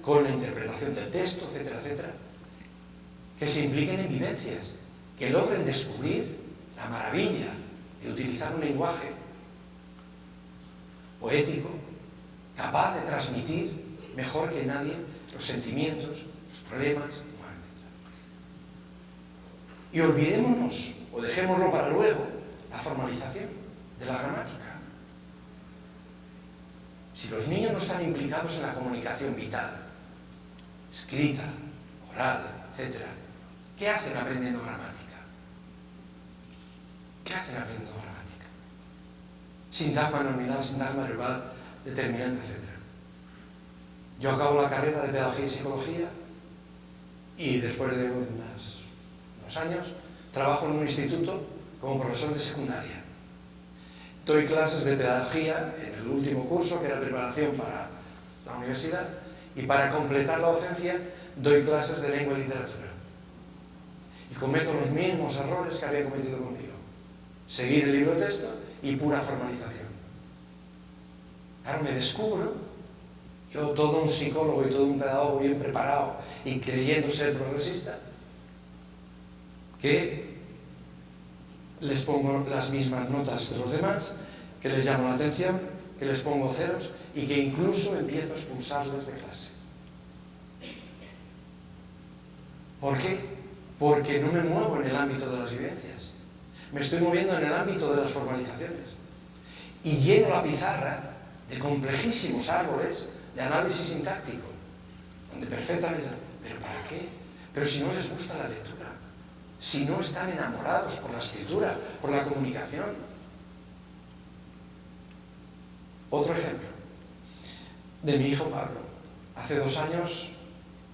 con la interpretación del texto, etcétera, etcétera, que se impliquen en vivencias, que logren descubrir la maravilla de utilizar un lenguaje poético, capaz de transmitir mejor que nadie los sentimientos, los problemas, y olvidémonos, o dejémoslo para luego, la formalización de la gramática. Si los niños no están implicados en la comunicación vital, escrita, oral, etc., ¿qué hacen aprendiendo gramática? ¿Qué hacen aprendiendo gramática? Sintagma nominal, sintagma verbal, determinante, etc. Yo acabo la carrera de Pedagogía y Psicología y después de unos años trabajo en un instituto como profesor de secundaria. Doy clases de pedagogía en el último curso, que era preparación para la universidad, y para completar la docencia doy clases de lengua y literatura. Y cometo los mismos errores que había cometido conmigo. Seguir el libro de texto y pura formalización. Claro, me descubro, yo todo un psicólogo y todo un pedagogo bien preparado y creyendo ser progresista, que les pongo las mismas notas que los demás, que les llamo la atención, que les pongo ceros y que incluso empiezo a expulsarles de clase. ¿Por qué? Porque no me muevo en el ámbito de las vivencias. Me estoy moviendo en el ámbito de las formalizaciones. Y lleno la pizarra de complejísimos árboles de análisis sintáctico, donde perfectamente, ¿pero para qué? Pero si no les gusta la lectura. Si no están enamorados por la escritura, por la comunicación. Otro ejemplo, de mi hijo Pablo. Hace 2 años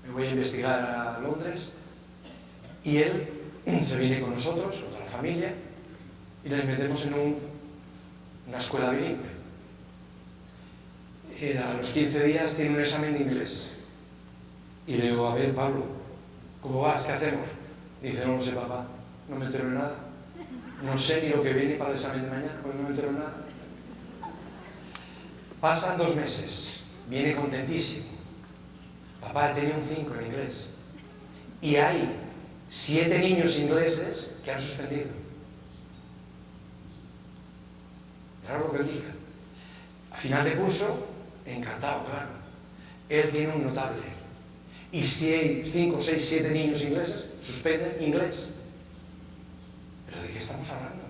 me voy a investigar a Londres y él se viene con nosotros, con toda la familia, y le metemos en una escuela bilingüe. A los 15 días tiene un examen de inglés. Y le digo, a ver, Pablo, ¿cómo vas? ¿Qué hacemos? Dice, no lo sé, papá, no me entero de nada. No sé ni lo que viene para el examen de mañana, porque no me entero de nada. Pasan 2 meses, viene contentísimo. Papá, tenía un 5 en inglés. Y hay 7 niños ingleses que han suspendido. Claro lo que él diga. A final de curso, encantado, claro. Él tiene un notable. Y si hay 5, 6, 7 niños ingleses, suspenden inglés. ¿Pero de qué estamos hablando?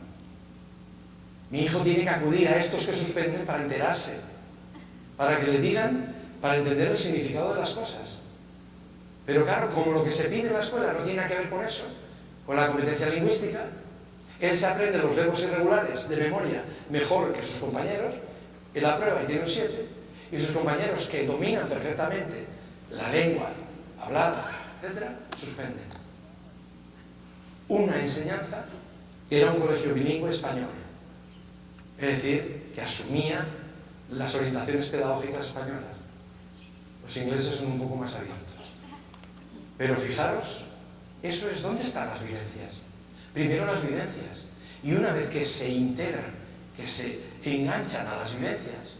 Mi hijo tiene que acudir a estos que suspenden para enterarse, para que le digan, para entender el significado de las cosas. Pero claro, como lo que se pide en la escuela no tiene nada que ver con eso, con la competencia lingüística, él se aprende los verbos irregulares de memoria mejor que sus compañeros, en la prueba y tiene un 7, y sus compañeros que dominan perfectamente la lengua hablada, etc., suspenden. Una enseñanza era un colegio bilingüe español, es decir, que asumía las orientaciones pedagógicas españolas. Los ingleses son un poco más abiertos. Pero fijaros, eso es donde están las vivencias. Primero las vivencias, y una vez que se integran, que se enganchan a las vivencias,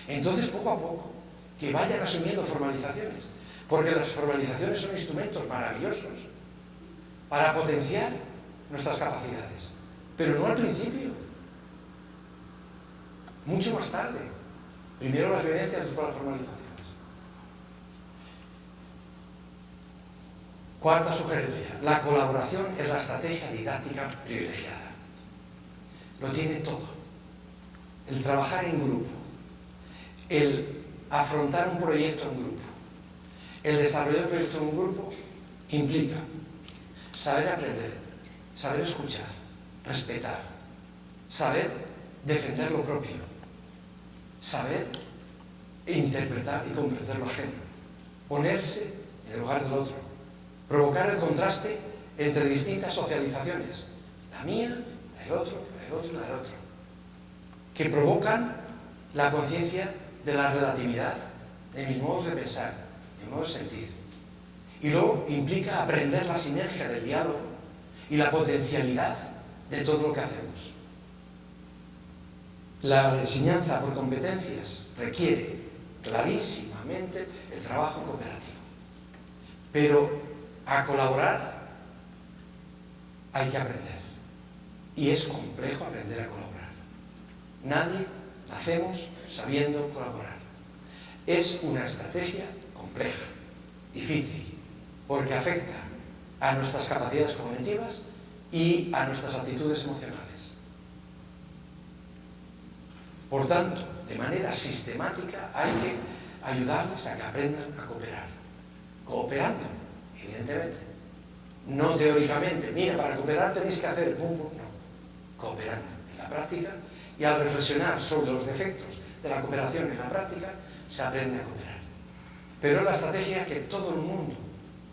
entonces poco a poco, que vayan asumiendo formalizaciones, porque las formalizaciones son instrumentos maravillosos para potenciar nuestras capacidades, pero no al principio, mucho más tarde. Primero las vivencias, después las formalizaciones. Cuarta sugerencia, la colaboración es la estrategia didáctica privilegiada. Lo tiene todo. El trabajar en grupo, el afrontar un proyecto en grupo, el desarrollar un proyecto en un grupo implica saber aprender, saber escuchar, respetar, saber defender lo propio, saber interpretar y comprender lo ajeno, ponerse en el lugar del otro, provocar el contraste entre distintas socializaciones, la mía, el otro y la del otro, que provocan la conciencia de la relatividad de mis modos de pensar, de mi modo de sentir. Y luego implica aprender la sinergia del diálogo y la potencialidad de todo lo que hacemos. La enseñanza por competencias requiere clarísimamente el trabajo cooperativo. Pero a colaborar hay que aprender. Y es complejo aprender a colaborar. Nadie nacemos sabiendo colaborar. Es una estrategia compleja, difícil, porque afecta a nuestras capacidades cognitivas y a nuestras actitudes emocionales. Por tanto, de manera sistemática hay que ayudarles a que aprendan a cooperar. Cooperando, evidentemente. No teóricamente, mira, para cooperar tenéis que hacer pum, pum, no. Cooperando en la práctica, y al reflexionar sobre los defectos de la cooperación en la práctica, se aprende a cooperar. Pero es la estrategia que todo el mundo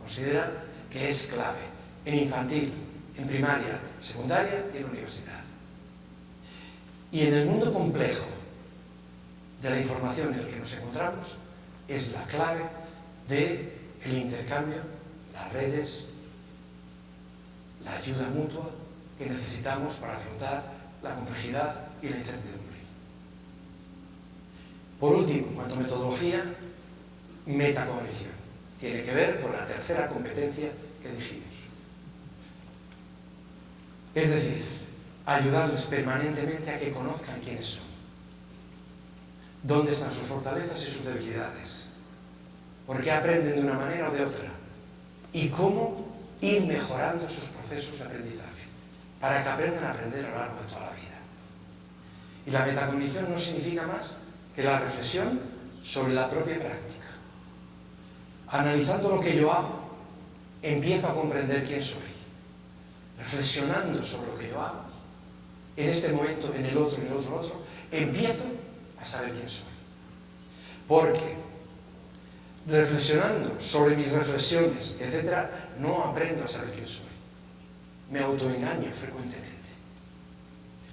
considera que es clave en infantil, en primaria, secundaria y en universidad. Y en el mundo complejo de la información en el que nos encontramos, es la clave del intercambio, las redes, la ayuda mutua que necesitamos para afrontar la complejidad y la incertidumbre. Por último, en cuanto a metodología, metacognición. Tiene que ver con la tercera competencia que dijimos. Es decir, ayudarles permanentemente a que conozcan quiénes son, dónde están sus fortalezas y sus debilidades, por qué aprenden de una manera o de otra, y cómo ir mejorando sus procesos de aprendizaje, para que aprendan a aprender a lo largo de toda la vida. Y la metacognición no significa más que la reflexión sobre la propia práctica. Analizando lo que yo hago, empiezo a comprender quién soy. Reflexionando sobre lo que yo hago, en este momento, en el otro, empiezo a saber quién soy. Porque reflexionando sobre mis reflexiones, etc., no aprendo a saber quién soy. Me autoengaño frecuentemente.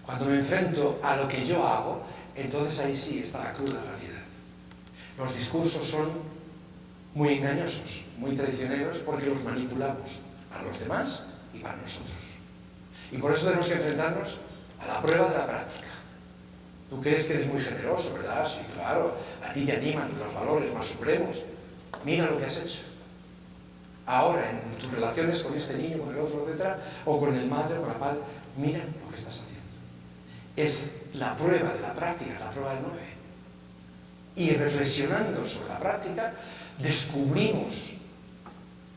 Cuando me enfrento a lo que yo hago, entonces ahí sí está la cruda realidad. Los discursos son muy engañosos, muy traicioneros, porque los manipulamos a los demás y para nosotros. Y por eso tenemos que enfrentarnos a la prueba de la práctica. Tú crees que eres muy generoso, ¿verdad? Sí, claro, a ti te animan los valores más supremos. Mira lo que has hecho. Ahora, en tus relaciones con este niño, con el otro, etc., o con el madre o con la padre, mira lo que estás haciendo. Es la prueba de la práctica, la prueba del 9. Y reflexionando sobre la práctica, descubrimos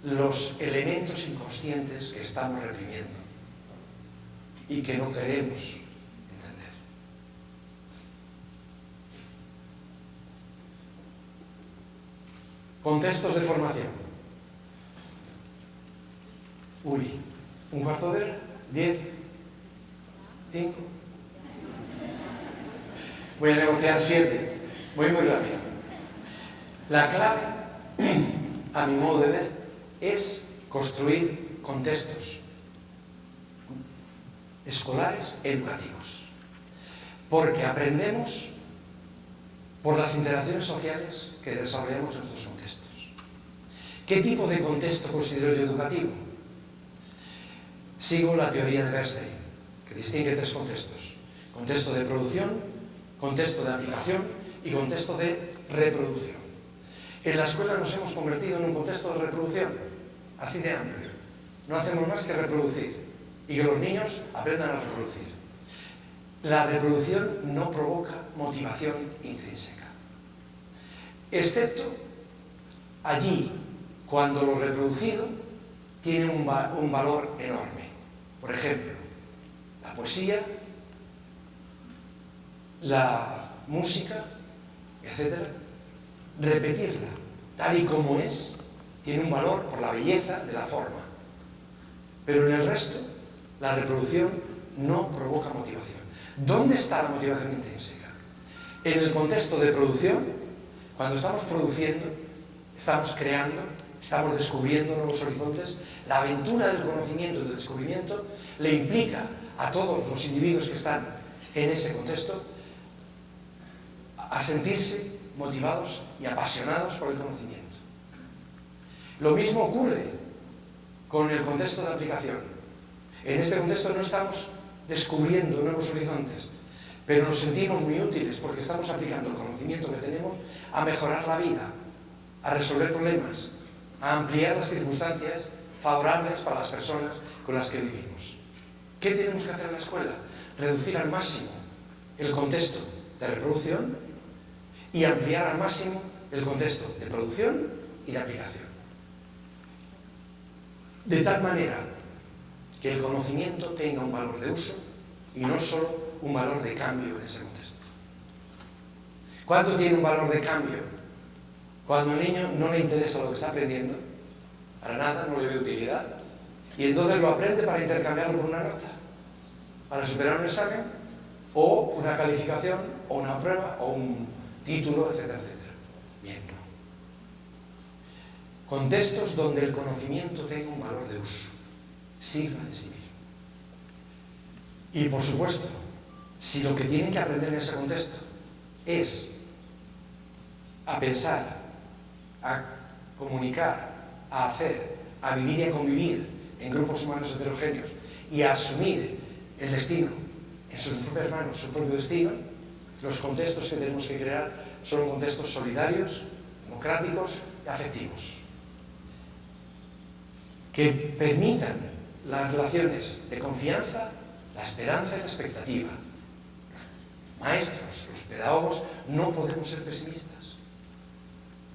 los elementos inconscientes que estamos reprimiendo y que no queremos entender. Contextos de formación. Uy, ¿un cuarto de hora? 10, 5. Voy a negociar 7. Voy muy rápido. La clave, a mi modo de ver, es construir contextos escolares educativos. Porque aprendemos por las interacciones sociales que desarrollamos en nuestros contextos. ¿Qué tipo de contexto considero yo educativo? Sigo la teoría de Bernstein, que distingue 3 contextos. Contexto de producción, contexto de aplicación y contexto de reproducción. En la escuela nos hemos convertido en un contexto de reproducción, así de amplio. No hacemos más que reproducir y que los niños aprendan a reproducir. La reproducción no provoca motivación intrínseca, excepto allí cuando lo reproducido tiene un valor enorme. Por ejemplo, la poesía, la música, etc. Repetirla tal y como es tiene un valor por la belleza de la forma. Pero en el resto, la reproducción no provoca motivación. ¿Dónde está la motivación intrínseca? En el contexto de producción, cuando estamos produciendo, estamos creando, estamos descubriendo nuevos horizontes. La aventura del conocimiento y del descubrimiento le implica a todos los individuos que están en ese contexto a sentirse motivados y apasionados por el conocimiento. Lo mismo ocurre con el contexto de aplicación. En este contexto no estamos descubriendo nuevos horizontes, pero nos sentimos muy útiles porque estamos aplicando el conocimiento que tenemos a mejorar la vida, a resolver problemas, a ampliar las circunstancias favorables para las personas con las que vivimos. ¿Qué tenemos que hacer en la escuela? Reducir al máximo el contexto de reproducción y ampliar al máximo el contexto de producción y de aplicación. De tal manera que el conocimiento tenga un valor de uso y no solo un valor de cambio en ese contexto. ¿Cuánto tiene un valor de cambio? Cuando al niño no le interesa lo que está aprendiendo, para nada, no le ve utilidad, y entonces lo aprende para intercambiarlo por una nota, para superar un examen, o una calificación, o una prueba, o un título, etcétera, etcétera. Bien, no. Contextos donde el conocimiento tenga un valor de uso, sirva en sí mismo. Y por supuesto, si lo que tienen que aprender en ese contexto es a pensar, a comunicar, a hacer, a vivir y a convivir en grupos humanos heterogéneos y a asumir el destino en sus propias manos, su propio destino, los contextos que tenemos que crear son contextos solidarios, democráticos y afectivos, que permitan las relaciones de confianza, la esperanza y la expectativa. Los maestros, los pedagogos, no podemos ser pesimistas.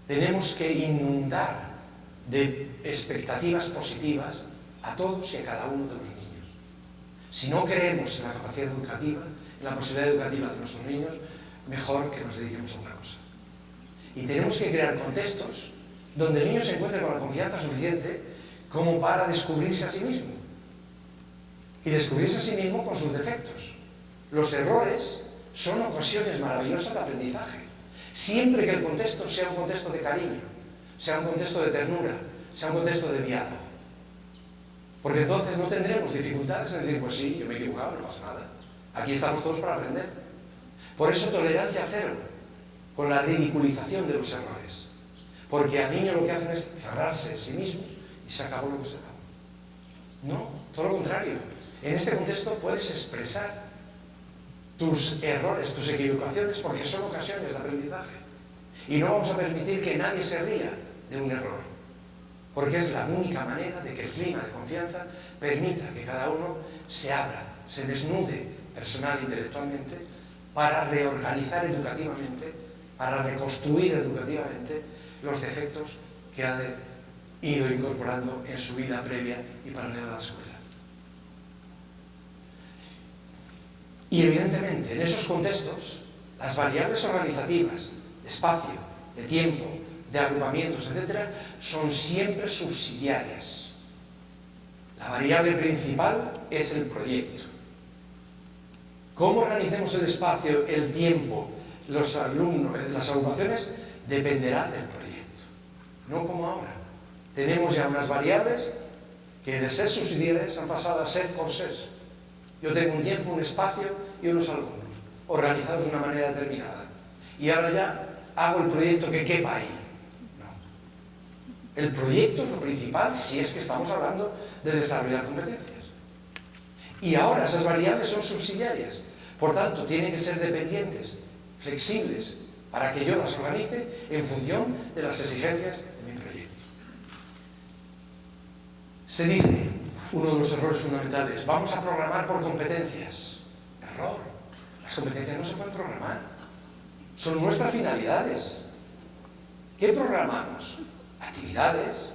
Tenemos que inundar de expectativas positivas a todos y a cada uno de los niños. Si no creemos en la capacidad educativa, en la posibilidad educativa de nuestros niños, mejor que nos dediquemos a otra cosa. Y tenemos que crear contextos donde el niño se encuentre con la confianza suficiente como para descubrirse a sí mismo. Y descubrirse a sí mismo con sus defectos. Los errores son ocasiones maravillosas de aprendizaje. Siempre que el contexto sea un contexto de cariño, sea un contexto de ternura, sea un contexto de diálogo. Porque entonces no tendremos dificultades en decir, pues sí, yo me he equivocado, no pasa nada. Aquí estamos todos para aprender. Por eso tolerancia cero con la ridiculización de los errores. Porque al niño lo que hacen es cerrarse en sí mismo y se acabó lo que se acabó. No, todo lo contrario. En este contexto puedes expresar tus errores, tus equivocaciones, porque son ocasiones de aprendizaje. Y no vamos a permitir que nadie se ría de un error, porque es la única manera de que el clima de confianza permita que cada uno se abra, se desnude personal e intelectualmente para reorganizar educativamente, para reconstruir educativamente los defectos que ha ido incorporando en su vida previa y paralela a la escuela. Y evidentemente en esos contextos las variables organizativas, de espacio, de tiempo, de agrupamientos, etc., son siempre subsidiarias. La variable principal es el proyecto. Cómo organicemos el espacio, el tiempo, los alumnos, las agrupaciones, dependerá del proyecto, no como ahora. Tenemos ya unas variables que de ser subsidiarias han pasado a ser corsés. Yo tengo un tiempo, un espacio y unos alumnos, organizados de una manera determinada. Y ahora ya hago el proyecto que quepa ahí. No. El proyecto es lo principal si es que estamos hablando de desarrollar competencias. Y ahora esas variables son subsidiarias. Por tanto, tienen que ser dependientes, flexibles, para que yo las organice en función de las exigencias de mi proyecto. Se dice, uno de los errores fundamentales, vamos a programar por competencias. Error. Las competencias no se pueden programar. Son nuestras finalidades. ¿Qué programamos? Actividades,